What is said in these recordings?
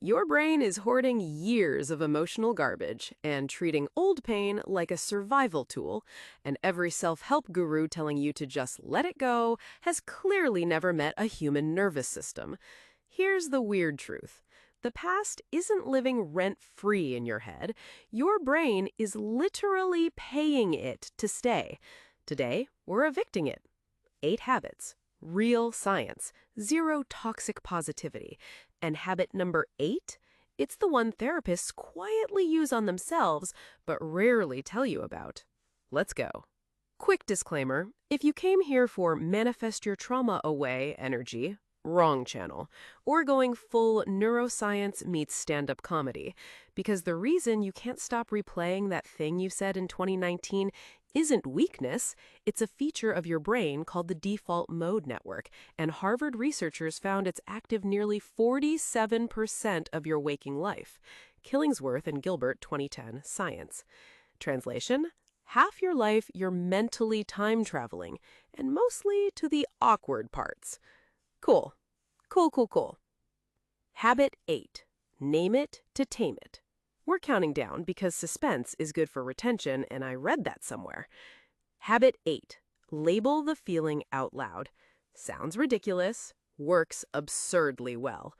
Your brain is hoarding years of emotional garbage and treating old pain like a survival tool, and every self-help guru telling you to just let it go has clearly never met a human nervous system. Here's the weird truth. The past isn't living rent-free in your head. Your brain is literally paying it to stay. Today, we're evicting it. 8 habits. Real science, zero toxic positivity. And habit number 8? It's the one therapists quietly use on themselves, but rarely tell you about. Let's go. Quick disclaimer, if you came here for manifest your trauma away energy, wrong channel, or going full neuroscience meets stand-up comedy, because the reason you can't stop replaying that thing you said in 2019 isn't weakness, it's a feature of your brain called the default mode network, and Harvard researchers found it's active nearly 47% of your waking life. Killingsworth and Gilbert, 2010, Science. Translation? Half your life you're mentally time traveling, and mostly to the awkward parts. Cool. Cool. Habit 8. Name it to tame it. We're counting down because suspense is good for retention, and I read that somewhere. Habit 8. Label the feeling out loud. Sounds ridiculous, works absurdly well.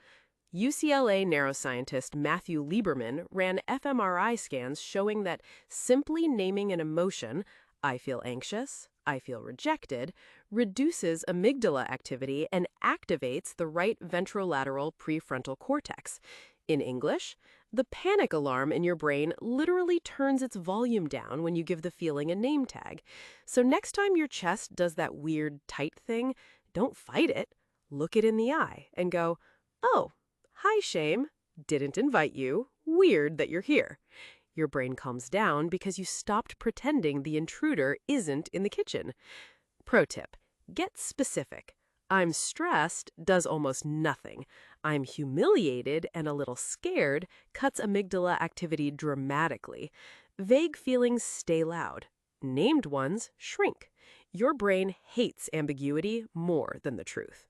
UCLA neuroscientist Matthew Lieberman ran fMRI scans showing that simply naming an emotion, I feel anxious, I feel rejected, reduces amygdala activity and activates the right ventrolateral prefrontal cortex. In English, the panic alarm in your brain literally turns its volume down when you give the feeling a name tag. So next time your chest does that weird tight thing, don't fight it. Look it in the eye and go, "Oh, hi, shame. Didn't invite you. Weird that you're here." Your brain calms down because you stopped pretending the intruder isn't in the kitchen. Pro tip, get specific. I'm stressed does almost nothing. I'm humiliated and a little scared cuts amygdala activity dramatically. Vague feelings stay loud. Named ones shrink. Your brain hates ambiguity more than the truth.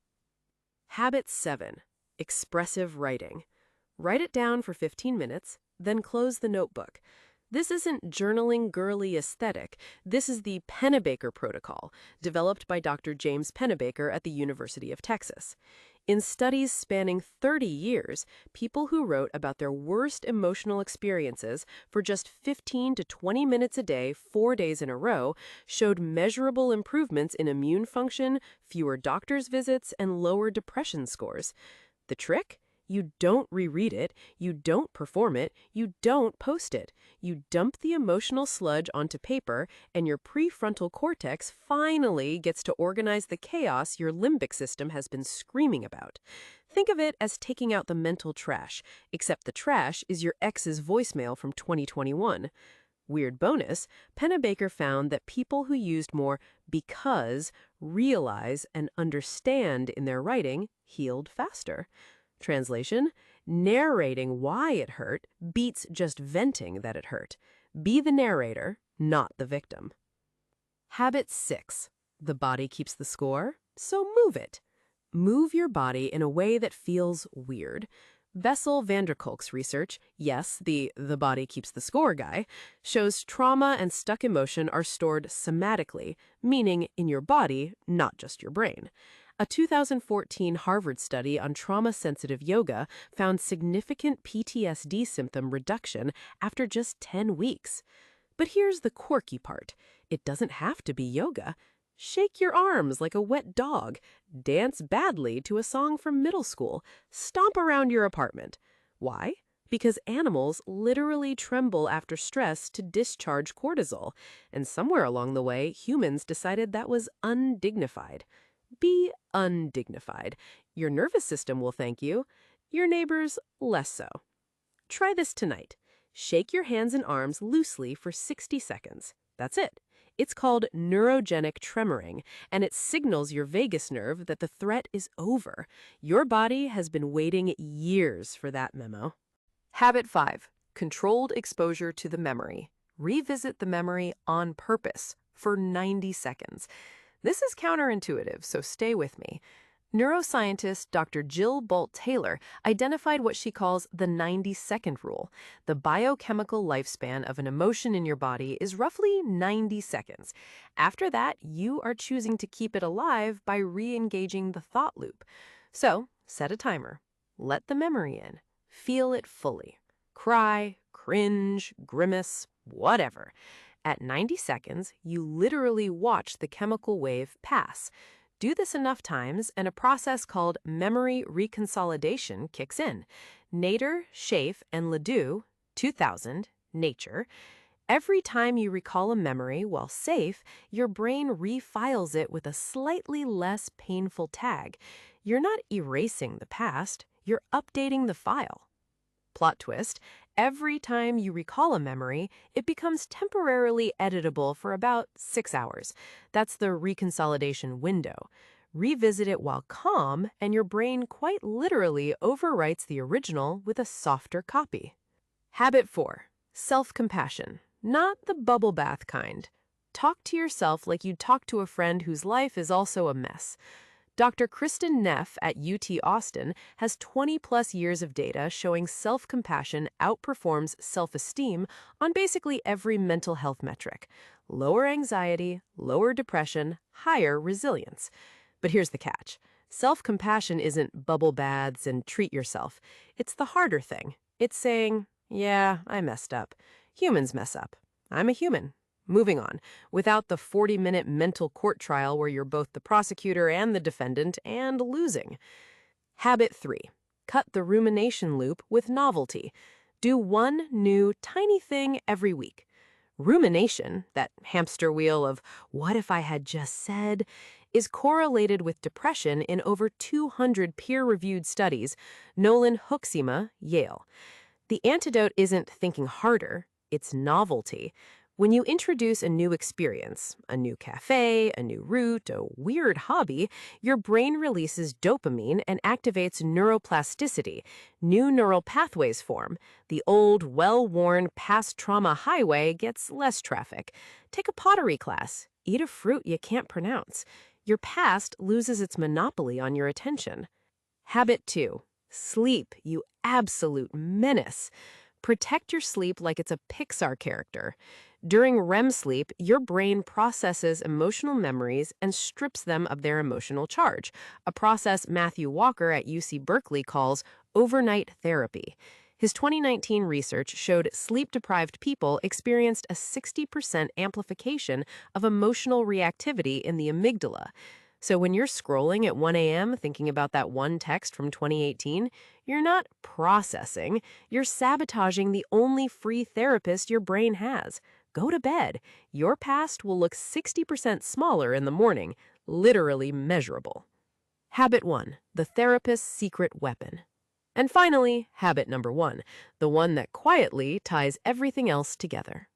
Habit 7. Expressive writing. Write it down for 15 minutes, then close the notebook. This isn't journaling girly aesthetic. This is the Pennebaker Protocol, developed by Dr. James Pennebaker at the University of Texas. In studies spanning 30 years, people who wrote about their worst emotional experiences for just 15 to 20 minutes a day, 4 days in a row, showed measurable improvements in immune function, fewer doctor's visits, and lower depression scores. The trick? You don't reread it, you don't perform it, you don't post it. You dump the emotional sludge onto paper, and your prefrontal cortex finally gets to organize the chaos your limbic system has been screaming about. Think of it as taking out the mental trash, except the trash is your ex's voicemail from 2021. Weird bonus, Pennebaker found that people who used more because, realize, and understand in their writing healed faster. Translation, narrating why it hurt beats just venting that it hurt. Be the narrator, not the victim. Habit 6. The body keeps the score, so move it. Move your body in a way that feels weird. Bessel van der Kolk's research, yes, the body keeps the score guy, shows trauma and stuck emotion are stored somatically, meaning in your body, not just your brain. A 2014 Harvard study on trauma-sensitive yoga found significant PTSD symptom reduction after just 10 weeks. But here's the quirky part. It doesn't have to be yoga. Shake your arms like a wet dog. Dance badly to a song from middle school. Stomp around your apartment. Why? Because animals literally tremble after stress to discharge cortisol. And somewhere along the way, humans decided that was undignified. Be undignified. Your nervous system will thank you. Your neighbors, less so. Try this tonight. Shake your hands and arms loosely for 60 seconds. That's it. It's called neurogenic tremoring, and it signals your vagus nerve that the threat is over. Your body has been waiting years for that memo. Habit 5. Controlled exposure to the memory. Revisit the memory on purpose for 90 seconds. This is counterintuitive, so stay with me. Neuroscientist Dr. Jill Bolt Taylor identified what she calls the 90-second rule. The biochemical lifespan of an emotion in your body is roughly 90 seconds. After that, you are choosing to keep it alive by re-engaging the thought loop. So, set a timer. Let the memory in. Feel it fully. Cry, cringe, grimace, whatever. At 90 seconds, you literally watch the chemical wave pass. Do this enough times, and a process called memory reconsolidation kicks in. Nader, Schaaf, and Ledoux, 2000, Nature. Every time you recall a memory while safe, your brain refiles it with a slightly less painful tag. You're not erasing the past, you're updating the file. Plot twist, every time you recall a memory, it becomes temporarily editable for about 6 hours. That's the reconsolidation window. Revisit it while calm, and your brain quite literally overwrites the original with a softer copy. Habit 4. Self-compassion. Not the bubble bath kind. Talk to yourself like you'd talk to a friend whose life is also a mess. Dr. Kristen Neff at UT Austin has 20-plus years of data showing self-compassion outperforms self-esteem on basically every mental health metric. Lower anxiety, lower depression, higher resilience. But here's the catch. Self-compassion isn't bubble baths and treat yourself. It's the harder thing. It's saying, yeah, I messed up. Humans mess up. I'm a human. Moving on, without the 40-minute mental court trial where you're both the prosecutor and the defendant and losing. Habit 3. Cut the rumination loop with novelty. Do one new, tiny thing every week. Rumination, that hamster wheel of what if I had just said, is correlated with depression in over 200 peer-reviewed studies. Nolan Hoeksema, Yale. The antidote isn't thinking harder, it's novelty. When you introduce a new experience, a new cafe, a new route, a weird hobby, your brain releases dopamine and activates neuroplasticity. New neural pathways form. The old, well-worn past trauma highway gets less traffic. Take a pottery class. Eat a fruit you can't pronounce. Your past loses its monopoly on your attention. Habit 2. Sleep, you absolute menace. Protect your sleep like it's a Pixar character. During REM sleep, your brain processes emotional memories and strips them of their emotional charge, a process Matthew Walker at UC Berkeley calls overnight therapy. His 2019 research showed sleep-deprived people experienced a 60% amplification of emotional reactivity in the amygdala. So when you're scrolling at 1 a.m. thinking about that one text from 2018, you're not processing, you're sabotaging the only free therapist your brain has. Go to bed. Your past will look 60% smaller in the morning, literally measurable. Habit 1. The therapist's secret weapon. And finally, habit number 1, the one that quietly ties everything else together.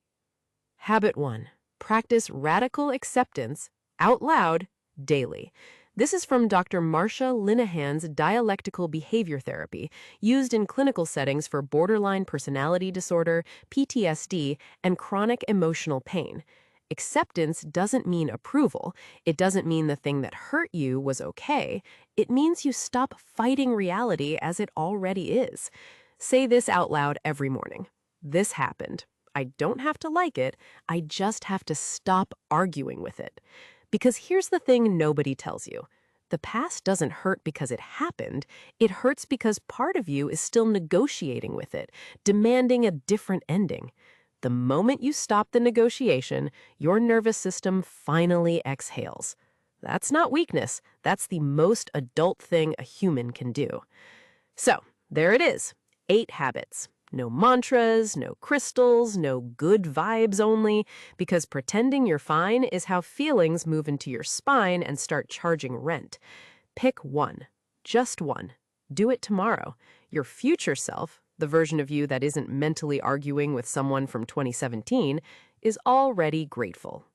Habit 1. Practice radical acceptance out loud daily. This is from Dr. Marsha Linehan's dialectical behavior therapy, used in clinical settings for borderline personality disorder, PTSD, and chronic emotional pain. Acceptance doesn't mean approval. It doesn't mean the thing that hurt you was okay. It means you stop fighting reality as it already is. Say this out loud every morning. This happened. I don't have to like it. I just have to stop arguing with it. Because here's the thing nobody tells you. The past doesn't hurt because it happened. It hurts because part of you is still negotiating with it, demanding a different ending. The moment you stop the negotiation, your nervous system finally exhales. That's not weakness. That's the most adult thing a human can do. So, there it is. 8 habits. No mantras, no crystals, no good vibes only, because pretending you're fine is how feelings move into your spine and start charging rent. Pick one. Just one. Do it tomorrow. Your future self, the version of you that isn't mentally arguing with someone from 2017, is already grateful.